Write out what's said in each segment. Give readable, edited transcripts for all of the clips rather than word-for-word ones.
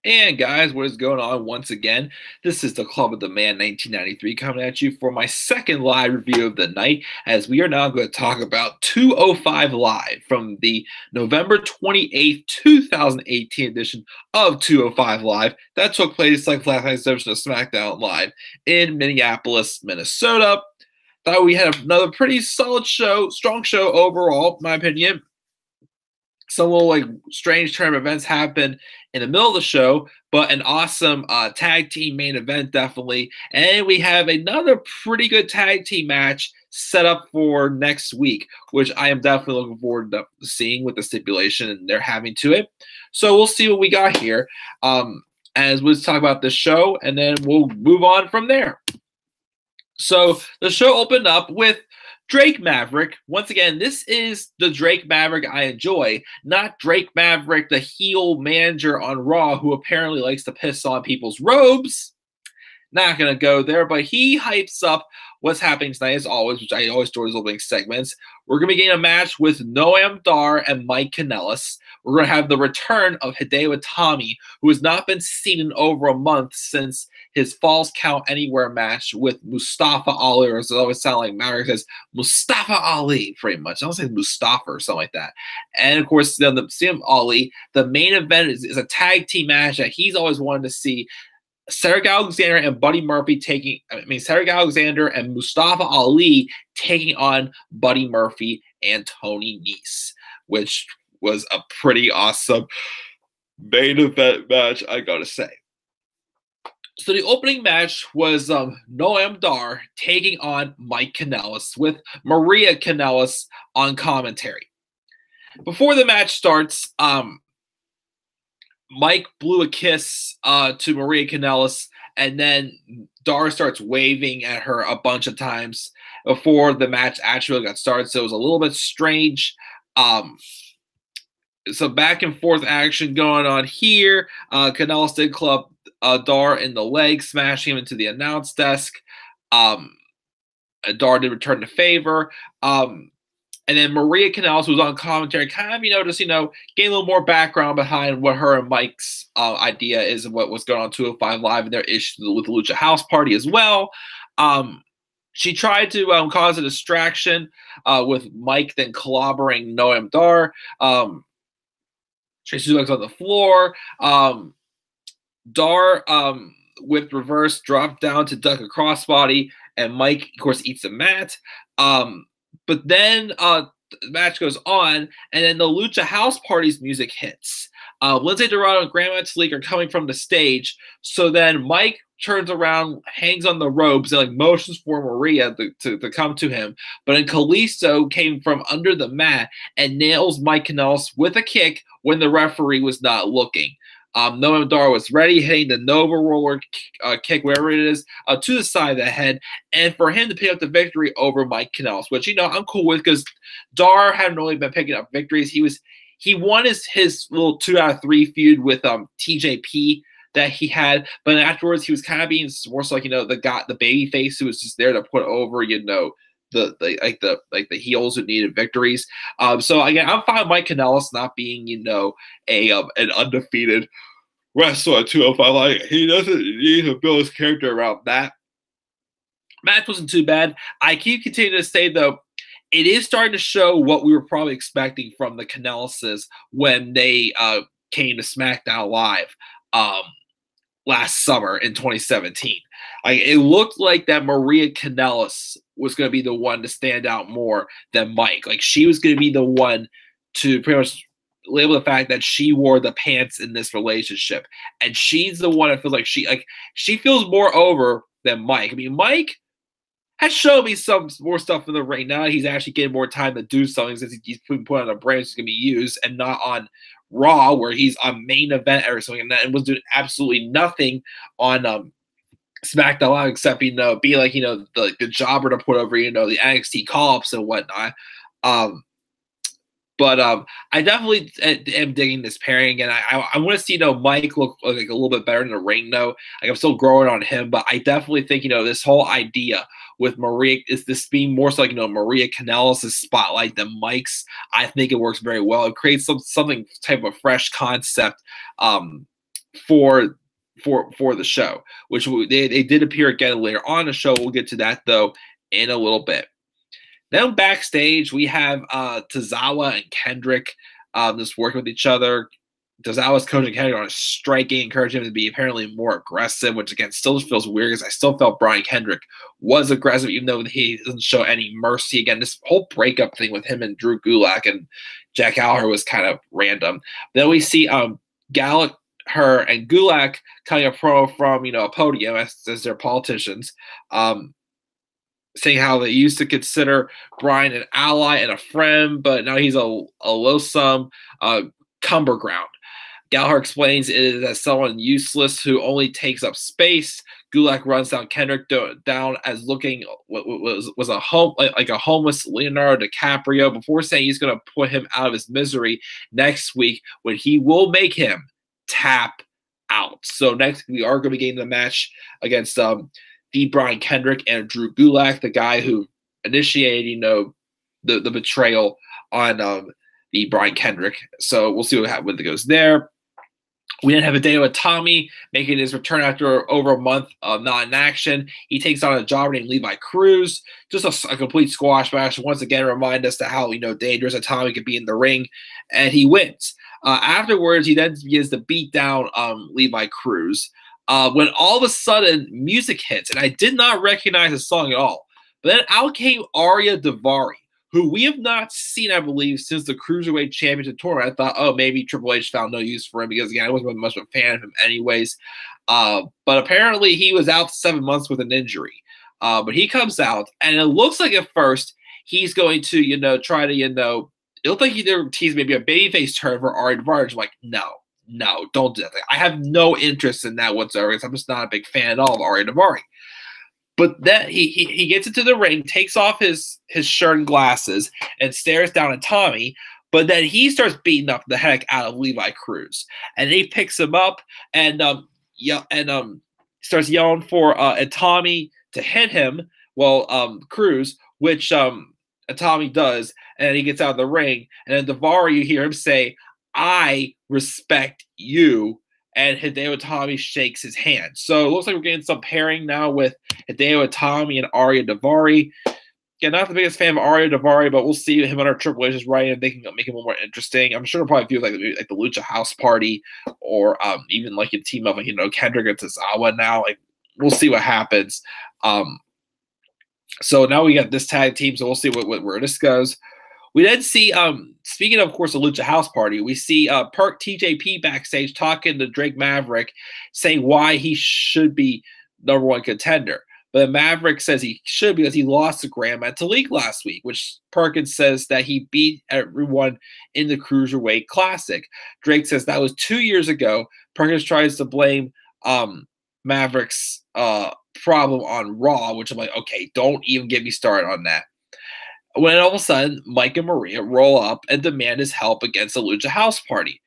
And guys, what is going on once again? This is the Club of the Man 1993 coming at you for my second live review of the night, as we are now going to talk about 205 Live from the November 28th, 2018 edition of 205 Live that took place like last night's edition of SmackDown Live in Minneapolis, Minnesota. Thought we had another pretty solid show, strong show overall, in my opinion. Some little strange turn of events happened in the middle of the show, but an awesome tag team main event definitely. And we have another pretty good tag team match set up for next week, which I am definitely looking forward to seeing with the stipulation they're having to it. So we'll see what we got here as we talk about this show, and then we'll move on from there. So the show opened up with Drake Maverick. Once again, this is the Drake Maverick I enjoy, not Drake Maverick, the heel manager on Raw who apparently likes to piss on people's robes. Not going to go there, but he hypes up what's happening tonight as always, which I always enjoy these little segments. We're going to be getting a match with Noam Dar and Mike Kanellis. We're going to have the return of Hideo Itami, who has not been seen in over a month since his Falls Count Anywhere match with Mustafa Ali, or as it always sounds like Maverick says, Mustafa Ali, pretty much. I don't say Mustafa or something like that. And of course, then the CM Ali, the main event is a tag team match that he's always wanted to see. Cedric Alexander and Buddy Murphy Cedric Alexander and Mustafa Ali taking on Buddy Murphy and Tony Nese, which was a pretty awesome main event match, I gotta say. So the opening match was Noam Dar taking on Mike Kanellis with Maria Kanellis on commentary. Before the match starts, Mike blew a kiss to Maria Kanellis, and then Dar starts waving at her a bunch of times before the match actually got started. So it was a little bit strange. Some back and forth action going on here. Kanellis did club Dar in the leg, smashing him into the announce desk. Dar did return the favor. And then Maria Kanellis was on commentary, kind of, getting a little more background behind what her and Mike's idea is and what was going on 205 Live and their issues with the Lucha House Party as well. She tried to cause a distraction with Mike then clobbering Noam Dar. Tracy Lux on the floor. Dar whipped reverse, dropped down to duck a crossbody, and Mike, of course, eats the mat. But then the match goes on, and then the Lucha House Party's music hits. Lindsay Dorado and Grandma Sleek are coming from the stage, so then Mike turns around, hangs on the ropes, and motions for Maria to come to him. But then Kalisto came from under the mat and nails Mike Kanellis with a kick when the referee was not looking. Noam Dar was ready, hitting the Nova Roller kick, wherever it is, to the side of the head, and for him to pick up the victory over Mike Kanellis, which, I'm cool with because Dar hadn't really been picking up victories. He won his little 2 out of 3 feud with TJP that he had, but afterwards he was kind of being more so the baby face who was just there to put over, the heels who needed victories. So again, I'm fine with Mike Kanellis not being, an undefeated wrestler at 205. He doesn't need to build his character around that. Match wasn't too bad. I keep continuing to say though, it is starting to show what we were probably expecting from the Kanellises when they came to SmackDown Live last summer in 2017. It looked like that Maria Kanellis was going to be the one to stand out more than Mike. She was going to be the one to pretty much label the fact that she wore the pants in this relationship, and she's the one that feels like she feels more over than Mike. Mike has shown me some more stuff in the ring. Now he's actually getting more time to do something since he's put on a brand that's going to be used and not on Raw, where he's a main event or something, and was doing absolutely nothing on SmackDown Live except be the jobber to put over the NXT call-ups and whatnot. But I definitely am digging this pairing, and I want to see Mike look like a little bit better in the ring though. I'm still growing on him, but I definitely think this whole idea with Maria is this being more so Maria Kanellis' spotlight than Mike's. I think it works very well. It creates something type of fresh concept for the show, which they did appear again later on in the show. We'll get to that though in a little bit. Then backstage we have Tozawa and Kendrick just working with each other. Tozawa's coaching Kendrick on striking, encouraging him to be apparently more aggressive, which again still feels weird because I still felt Brian Kendrick was aggressive, even though he doesn't show any mercy. Again, this whole breakup thing with him and Drew Gulak and Jack Gallagher was kind of random. Then we see Gallagher and Gulak cutting a promo from a podium as their politicians, saying how they used to consider Brian an ally and a friend, but now he's a loathsome cumber ground. Gallagher explains it is as someone useless who only takes up space. Gulak runs down Kendrick down as looking was a homeless Leonardo DiCaprio before saying he's going to put him out of his misery next week when he will make him tap out. So next we are going to be getting the match against the Brian Kendrick and Drew Gulak, the guy who initiated the betrayal on the Brian Kendrick. So we'll see what goes there. We then have Hideo Itami making his return after over a month of not in action. He takes on a jobber named Levi Cruz. Just a complete squash match. Once again, remind us to how dangerous Itami could be in the ring, and he wins. Afterwards, he then begins to beat down Levi Cruz. When all of a sudden music hits, and I did not recognize the song at all. But then out came Arya Daivari, who we have not seen, I believe, since the Cruiserweight Championship tournament. I thought, oh, maybe Triple H found no use for him because, again, I wasn't much of a fan of him anyways. But apparently he was out 7 months with an injury. But he comes out, and it looks like at first he's going to, try to, it looked like he did tease maybe a babyface turn for Arya Daivari. I'm like, no, don't do that. I have no interest in that whatsoever because I'm just not a big fan at all of Arya Daivari. But then he gets into the ring, takes off his shirt and glasses, and stares down at Tommy. But then he starts beating up the heck out of Levi Cruz, and he picks him up and starts yelling for Tommy to hit him. Well, Cruz, which Tommy does, and he gets out of the ring. And then Daivari, you hear him say, "I respect you." And Hideo Itami shakes his hand. So it looks like we're getting some pairing now with Hideo Itami and Arya Daivari. Again, not the biggest fan of Arya Daivari, but we'll see him under Triple H's right, and they can make him a little more interesting. I'm sure it'll probably feel like the Lucha House Party, or even like a team of Kendrick and Tozawa now. Like, we'll see what happens. So now we got this tag team, so we'll see where this goes. We then see, speaking of course, the Lucha House Party, we see Perk TJP backstage talking to Drake Maverick, saying why he should be #1 contender. But Maverick says he should because he lost to Grand Metalik last week, which Perkins says that he beat everyone in the Cruiserweight Classic. Drake says that was 2 years ago. Perkins tries to blame Maverick's problem on Raw, which I'm like, okay, don't even get me started on that. When all of a sudden, Mike and Maria roll up and demand his help against the Lucha House Party.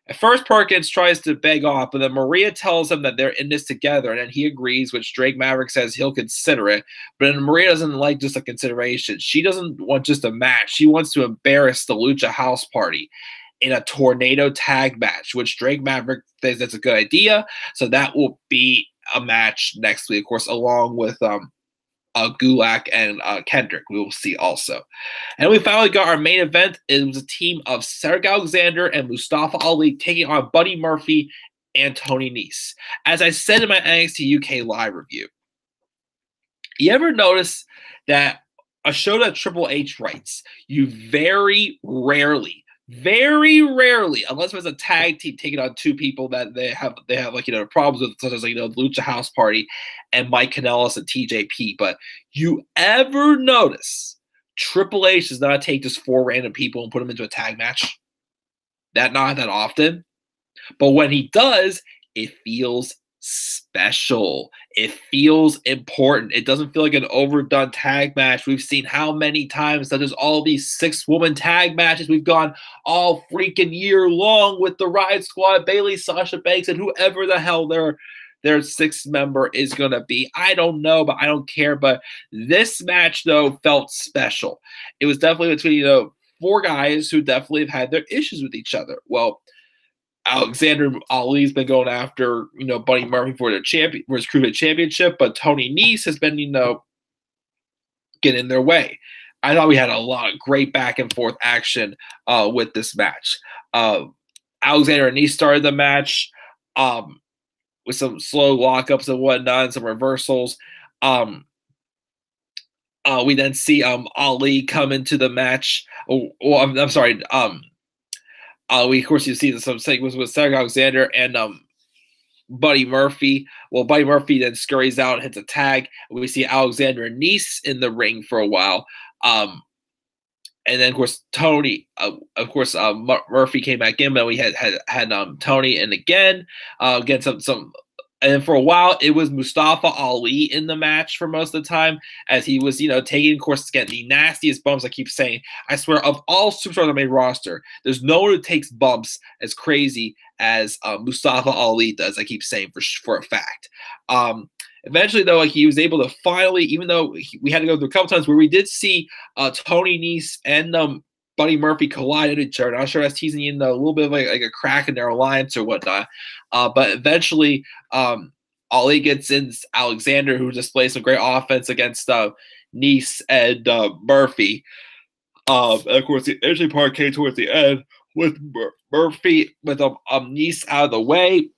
At first, Perkins tries to beg off, but then Maria tells him that they're in this together, and then he agrees, which Drake Maverick says he'll consider it. But then Maria doesn't like just a consideration. She doesn't want just a match. She wants to embarrass the Lucha House Party in a tornado tag match, which Drake Maverick says that's a good idea. So that will be a match next week, of course, along with Gulak and Kendrick. We will see also. And we finally got our main event. It was a team of Cedric Alexander and Mustafa Ali taking on Buddy Murphy and Tony Nese. As I said in my NXT UK live review, you ever notice that a show that Triple H writes, you very rarely, unless it's a tag team taking on two people that they have problems with, such as the Lucha House Party and Mike Kanellis and TJP. But you ever notice Triple H does not take just 4 random people and put them into a tag match? Not that often. But when he does, it feels special. It feels important. It doesn't feel like an overdone tag match. We've seen how many times, such as all these 6-woman tag matches we've gone all freaking year long with the Riot Squad, Bayley, Sasha Banks, and whoever the hell their 6th member is going to be. I don't know, but I don't care. But this match, though, felt special. It was definitely between 4 guys who definitely have had their issues with each other. Well, Alexander Ali's been going after, Buddy Murphy for his Cruiserweight Championship, but Tony Nese has been, getting in their way. I thought we had a lot of great back and forth action with this match. Alexander and Nese started the match with some slow lockups and whatnot, and some reversals. We then see Ali come into the match. I'm sorry. We of course you see some segments with Cedric Alexander and Buddy Murphy. Well, Buddy Murphy then scurries out and hits a tag. We see Alexander and Nese in the ring for a while. And then of course Murphy came back in, but we had Tony in again. Again some. And then for a while, it was Mustafa Ali in the match for most of the time, as he was, taking, of course, again, the nastiest bumps. I keep saying, I swear, of all superstars on the main roster, there's no one who takes bumps as crazy as Mustafa Ali does. I keep saying for a fact. Eventually, though, he was able to finally, even though we had to go through a couple times where we did see Tony Nese and Buddy Murphy collide at each other. I'm sure that's teasing a little bit of like a crack in their alliance or whatnot. But eventually, Ali gets in Alexander, who displays some great offense against Nese and Murphy. And of course, the injury part came towards the end with Murphy with Nese out of the way.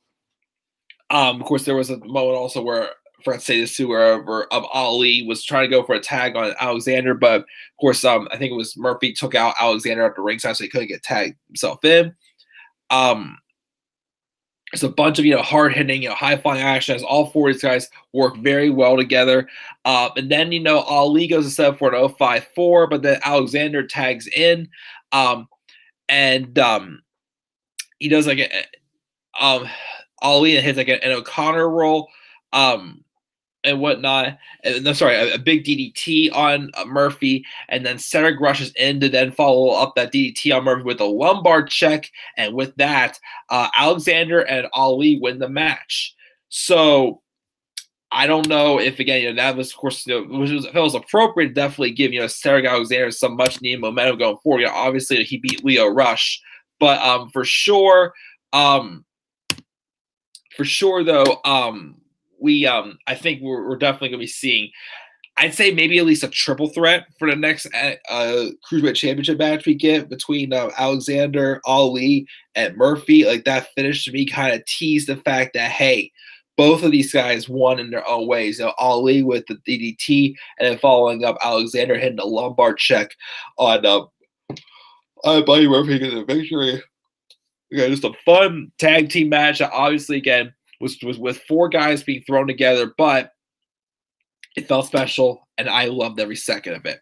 Of course, there was a moment also where, I forgot to say this too, where Ali was trying to go for a tag on Alexander, but of course, I think it was Murphy took out Alexander at the ringside, so he couldn't get tagged himself in. It's a bunch of hard hitting, high flying action as all four of these guys work very well together. And then Ali goes to set up for an 054, but then Alexander tags in, and he does like Ali hits like an O'Connor roll, and whatnot. And I'm sorry, a big DDT on Murphy, and then Cedric rushes in to then follow up that DDT on Murphy with a lumbar check, and with that, Alexander and Ali win the match. So I don't know if, again, that was, of course, if it was appropriate, definitely give Cedric Alexander some much needed momentum going forward. Obviously, he beat Leo Rush, but for sure, though, I think we're definitely going to be seeing, I'd say maybe at least a triple threat for the next Cruiserweight Championship match we get between Alexander, Ali, and Murphy. Like, that finish to me kind of teased the fact that, hey, both of these guys won in their own ways. Ali with the DDT, and then following up Alexander hitting a lumbar check on Buddy Murphy getting the victory. Again, just a fun tag team match that obviously, again, was with four guys being thrown together, but it felt special, and I loved every second of it.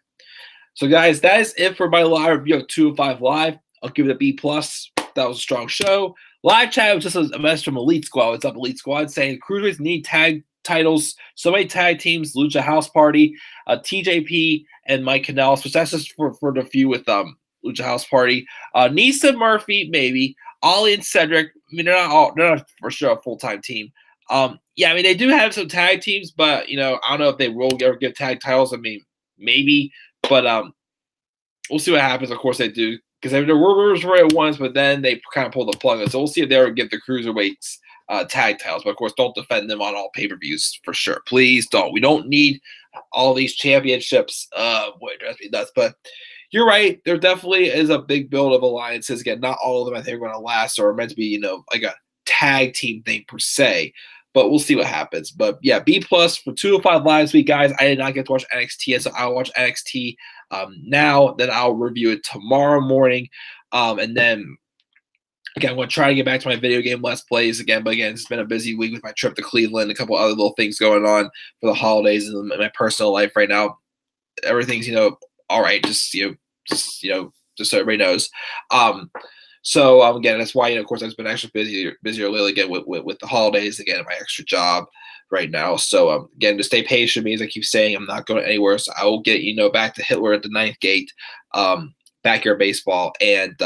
So, guys, that is it for my live review of 205 Live. I'll give it a B+. That was a strong show. Live chat was just a message from Elite Squad. What's up, Elite Squad? Saying Cruiserweights need tag titles. So many tag teams. Lucha House Party, TJP, and Mike Kanellis, which that's just for the few with Lucha House Party. Nese and Murphy, maybe. Ali and Cedric. I mean, they're not for sure a full-time team. Yeah, I mean, they do have some tag teams, but, I don't know if they will ever give tag titles. I mean, maybe, but we'll see what happens. Of course they do, because there were rumors for it once, but then they kind of pulled the plug. So we'll see if they ever give the Cruiserweights tag titles. But, of course, don't defend them on all pay-per-views for sure. Please don't. We don't need all these championships. Boy, it drives me nuts. But you're right. There definitely is a big build of alliances. Again, not all of them I think are going to last or are meant to be, like a tag team thing per se. But we'll see what happens. But yeah, B+ for 205 Live this week, guys. I did not get to watch NXT yet, so I'll watch NXT now. Then I'll review it tomorrow morning. And then, again, I'm going to try to get back to my video game Let's Plays again. But again, it's been a busy week with my trip to Cleveland, a couple other little things going on for the holidays in my personal life right now. Everything's, all right, just so everybody knows. So again, that's why of course I've been actually busier lately again with the holidays, again, my extra job right now. So again, to stay patient means I keep saying I'm not going anywhere. So I will get back to Hitler at the Ninth Gate, Backyard Baseball, and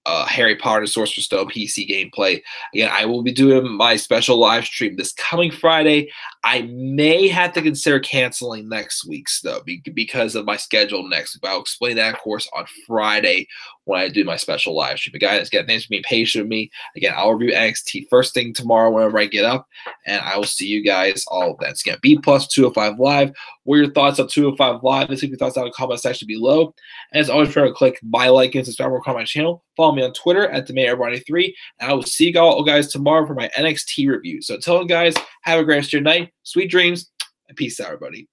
Harry Potter and Sorcerer's Stone PC gameplay. Again, I will be doing my special live stream this coming Friday. I may have to consider canceling next week's, though, because of my schedule next week. But I'll explain that, of course, on Friday when I do my special live stream. But guys, again, thanks for being patient with me. Again, I'll review NXT first thing tomorrow whenever I get up, and I will see you guys all then. So again, B plus 205 Live. What are your thoughts on 205 Live? Let's leave your thoughts down in the comment section below. And as always, remember to click my like and subscribe or comment on my channel. Follow me on Twitter at TheMayorBarney3. And I will see you all guys tomorrow for my NXT review. So until then, guys, have a great rest of your night. Sweet dreams, and peace out, everybody.